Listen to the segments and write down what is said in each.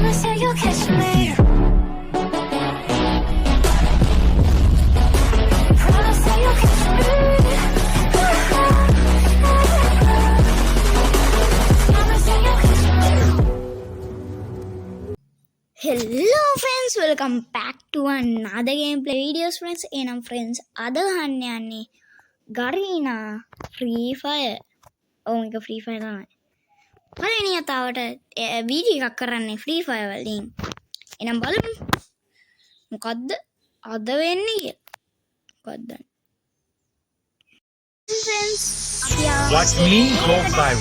Promise that you'll catch me. Promise that you'll catch me. Promise that you'll catch me. Hello friends, welcome back to another gameplay videos friends. Enam friends, ada hanne Garena Free Fire. Oh මේක Free Fire තමයි. පළවෙනි යතාවට video එකක් කරන්නේ Free Fire වලින්. එනම් බලමු මොකද්ද අද වෙන්නේ කියලා. මොකද්ද? Friends, අපි Watch me go viral.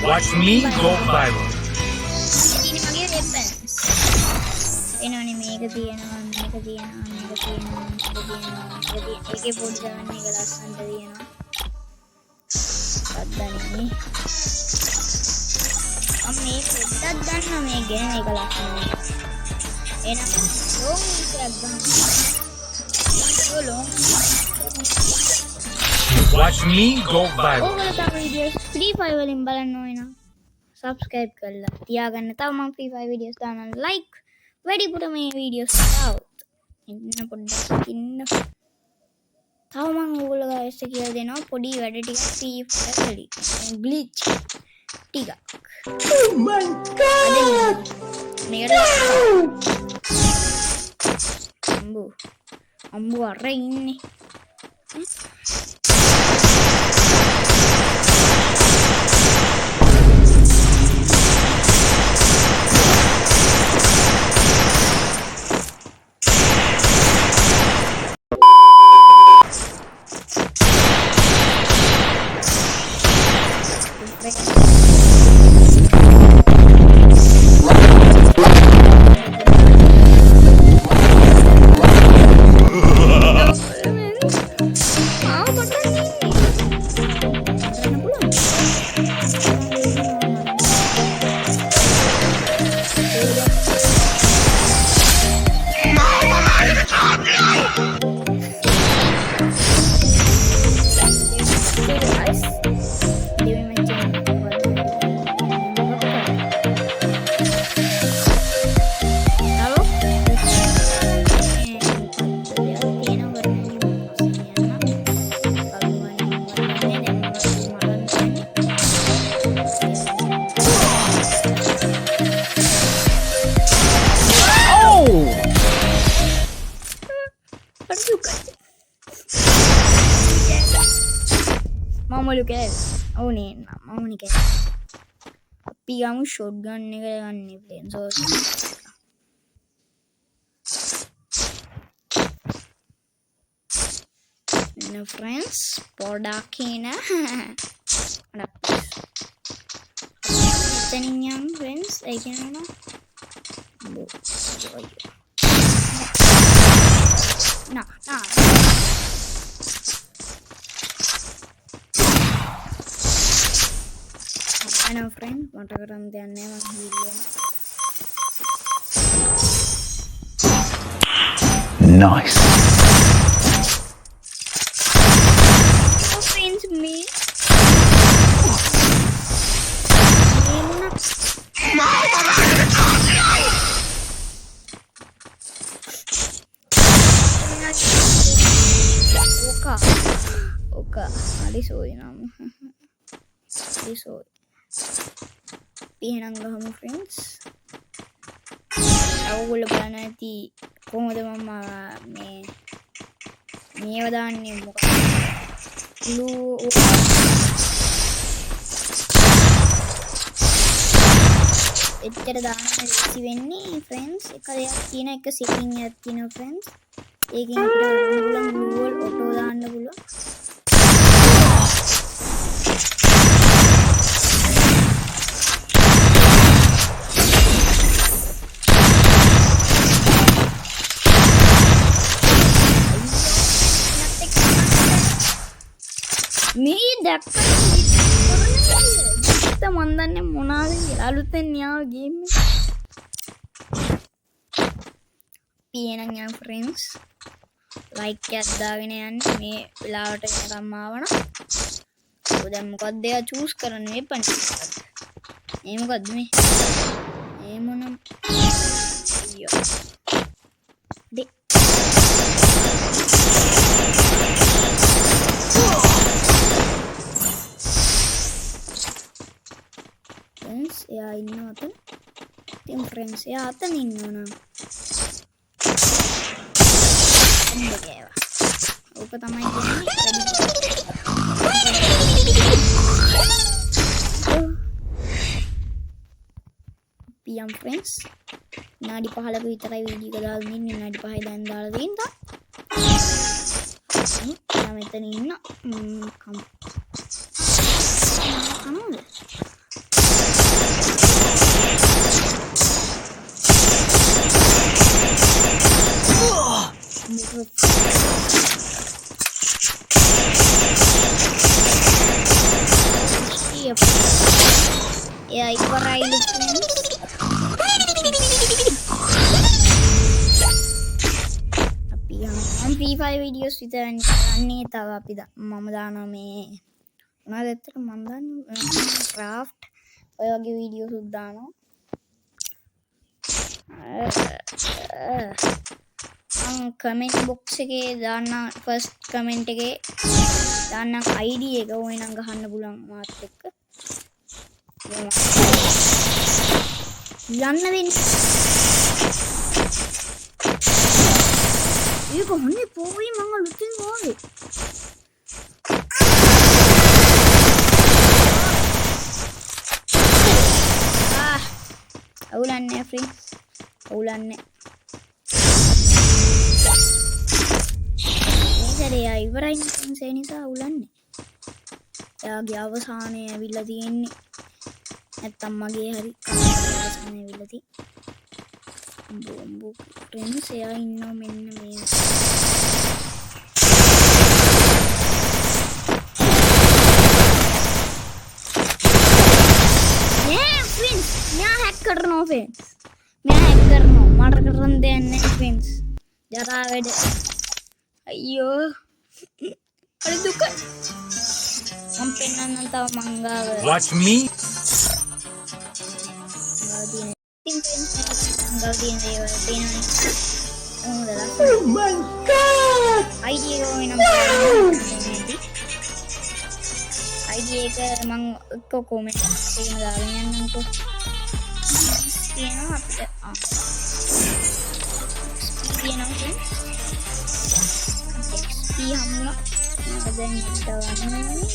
Watch me go viral. ini මගේ weapons. එනවනේ මේක තියෙනවා, මේක තියෙනවා, මේක තියෙනවා, මේක තියෙනවා. ඒකේ පොඩි ගන්න එක ලස්සනට තියෙනවා. අද්දන්නේ. මේ පොඩ්ඩක් ගන්න මේ ගෙන එක ලස්සනයි. එහෙනම් ලොං විතරක් ගන්න. Long. Watch me go viral. ඔයගොල්ලෝ තව වීඩියෝස් Free Fire වලින් බලන්න ඕන නම් subscribe කරලා තියාගන්න. තව මම Free Fire වීඩියෝස් දානවා. like වැඩිපුර මේ වීඩියෝස් දාවොත්. ඉන්න පොඩ්ඩක් ඉන්න. තව මම ඔයගොල්ලෝ guys කියලා දෙනවා පොඩි වැඩ ටිකක් Free Fire වලින්. glitch ටිකක්. Oh my god! අම්බු අර ඉන්නේ. Mama kaya. Oh nih, mama nih kaya. Tapi kamu shotgun nih kaya kan nih plane so. Nah friends, podakina. Ada. Teninyang friends, aja mana? Nah. Ano friend, mata කරන් දෙන්නේ මම හිල්ලෙන. Nice. Oh friends me. Oka. Ali soy nam. Ali soy. එහෙනම් ගහමු friends. ඔයගොල්ලෝ බලන්න ඇති කොහොමද මම මේව දාන්නේ මොකක්ද? එච්චර දාන්න ඉස්සි වෙන්නේ friends. එක දෙයක් තියෙන එක setting එකක් තියෙනවා friends. ඒකෙන් අපිට global auto දාන්න පුළුවන්. මේ දැක්කම මන් දන්නේ මොනවාද කියලා අලුතෙන් යාව ගේම් එක. පියනන් යා friends like එකක් දාගෙන යන්න මේ වෙලාවට එනකම් ආවනම්. ඔය දැන් මොකක්ද එයා choose කරන්නේ වෙපන්. මේ මොකද්ද මේ? මේ මොන අයියෝ දෙ friends එයා ඉන්නවා අතන ඉතින් friends එයා අතන ඉන්නවා නම් ඕක තමයි පියම් friends විනාඩි 15ක විතරයි වීඩියෝ එක දාලා ඉන්නේ විනාඩි 5යි දැන් දාලා තියෙනවා මම මෙතන ඉන්න කනෝද ya ibarai tapi yang Free Fire videos විතරයි කරන්නේ තව අපි මම දානවා මේ මොනවද ඇත්තට මම දාන්නේ craft ඔය වගේ වීඩියෝස් උත් දානවා කමෙන්ට් බොක්ස් එකේ දාන්න ෆස්ට් කමෙන්ට් එකේ දාන්න ID එක ඕනේ නම් ගහන්න පුළුවන් මාත් එක්ක යන්න වෙන්නේ ඒක මොන්නේ පොයි මම ලුටින් ඕනේ අවුලන්නේ ෆ්‍රෙන්ඩ්ස් අවුලන්නේ මේකේ ඉවරයි ෆ්‍රෙන්ඩ්ස් ඒ නිසා අවුලන්නේ එයාගේ අවසානයේ ඇවිල්ලා තියෙන්නේ නැත්තම් මගේ හරි අවසානයේ ඇවිල්ලා තියෙන්නේ බොම්බු ෆ්‍රෙන්ඩ්ස් එයා ඉන්නවා මෙන්න මේ කරනවා friends मैं हैक करනවා මට කරන් දෙන්නේ නැහැ friends ජරා වැඩ අයියෝ අර දුක මම පෙන්නන්න තව මංගාව Watch me. Oh my god ID එක වෙනම ID එක මම එක්ක කොමෙන්ට් එකේ දාලා යන්නම්කෝ තියෙනවා අපිට තියෙනවා XP හම්බුණා දැන් ඉස්සවන්නේ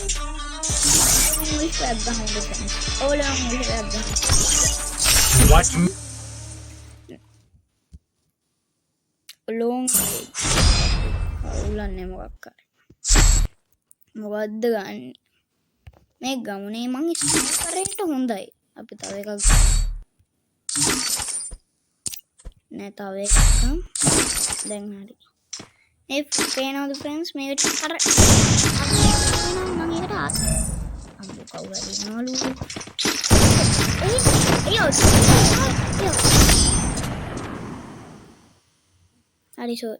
මුලික අදහන්න දෙන්න ඕලම මුලික අදහන්න Watch me. long උලන්නේ මොකක් කරේ මොකද්ද ගන්න මේ ගමුනේ මං ස්නයිපරේට හොඳයි අපි තව එකක් නෑ තව එකක් දැන් හරි මේ පේනවද friends මේකට අර මම ඒකට අම්බෝ කවුරුද ඉන්නවලු අයියෝ හරි සෝ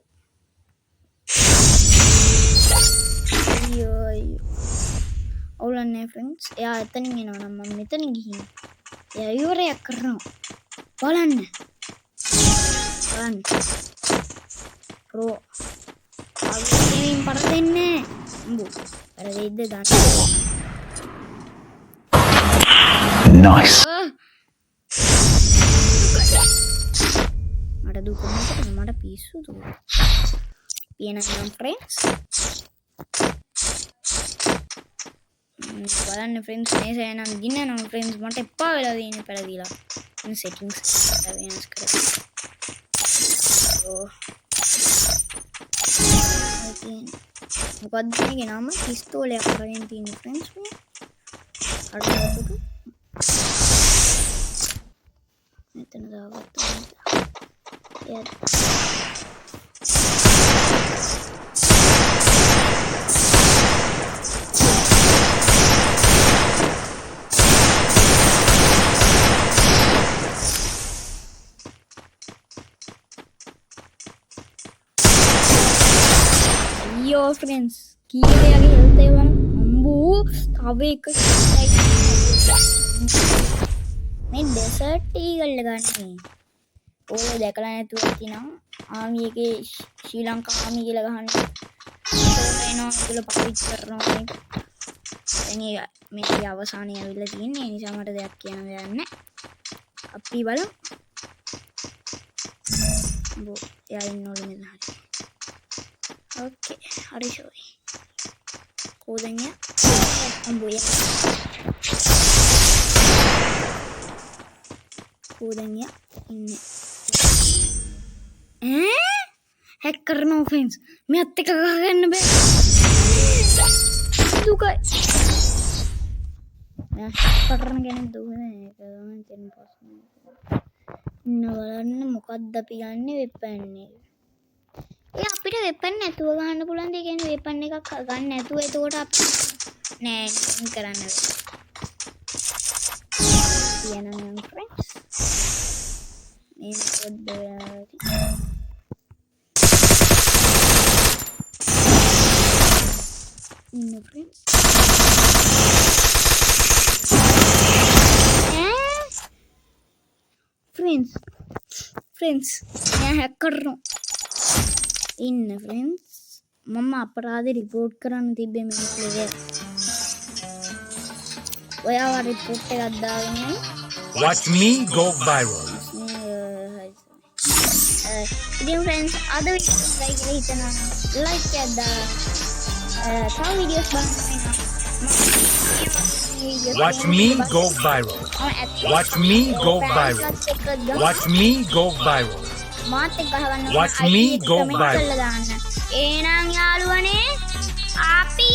අයියෝ අවුලන්නේ friends එයා එතනින් එනවා නම් මම මෙතනින් ගිහින් එයා ඉවරයක් කරනවා බලන්න pro අගින් පර දෙන්නේ උඹ අර දෙයිද ගන්න Nice. මට දුක මොකද මට පිස්සු දුක පියනම් friends බලන්න friends මේ සෑනම් ගින්නනම් friends මට එපා වෙලා තියෙන්නේ පෙරදිලා ඉතින් settings වෙනස් කරලා මොකක්ද මේකේ නම පිස්තෝලයක් අරගෙන තියෙන friends මේ අරකට මෙතන දාගත්තා එයාට Yo friends කීයගේ හෙල්ත් එක බලන්න අම්බෝ තව එක මේ ඩෙසර්ට් ඊගල් ගන්නේ ඕක දැකලා නැතුව ඇතිනම් ආමි එකේ ශ්‍රී ලංකා ආමි කියලා ගහන්න එනවා කියලා පාවිච්චි කරනවා මේ අවසානයේ ඇවිල්ලා තියෙන්නේ ඒ නිසා මට දෙයක් කියන්න දෙයක් නැහැ අපි බලමු බෝ යා ඉන්නවලු මෙතන හරි ඕකේ හරි ෂෝයි කොහෙන්ද අම්බෝ යා කොහෙන්ද ඉන්නේ හැක් කරනවා ෆ්‍රෙන්ඩ්ස් මෙයත් එක ගහගන්න බෑ දුකයි මම කරන කෙනෙක් දුන්නේ ඒක තමයි තියෙන ප්‍රශ්නේ නවලන්න මොකක්ද අපි ගන්න වෙපන් එක ඒ අපිට වෙපන් නැතුව ගන්න පුළුවන් දෙයක් කියන්නේ වෙපන් එකක් ගන්න නැතුව එතකොට අපි නෑ කරන්න කියනවා ෆ්‍රෙන්ඩ්ස් මේ පොඩ්ඩ no friends friends मैं हैक कर रहा हूँ इन फ्रेंड्स मम्मा अपराध रिपोर्ट कराने තිබ්බේ මේ ප්ලේයර් ඔයාව රිපෝට් එකක් දාගෙන Watch me go viral. ඉතින් friends අද වීඩියෝ like කරලා හිතනවා like එකක් දාලා තව වීඩියෝස් බලන්න Watch me go viral. Watch me go viral. Watch me go viral. මාත් එක්ක ගහගන්න Watch me go viral. එහෙනම් යාළුවනේ අපි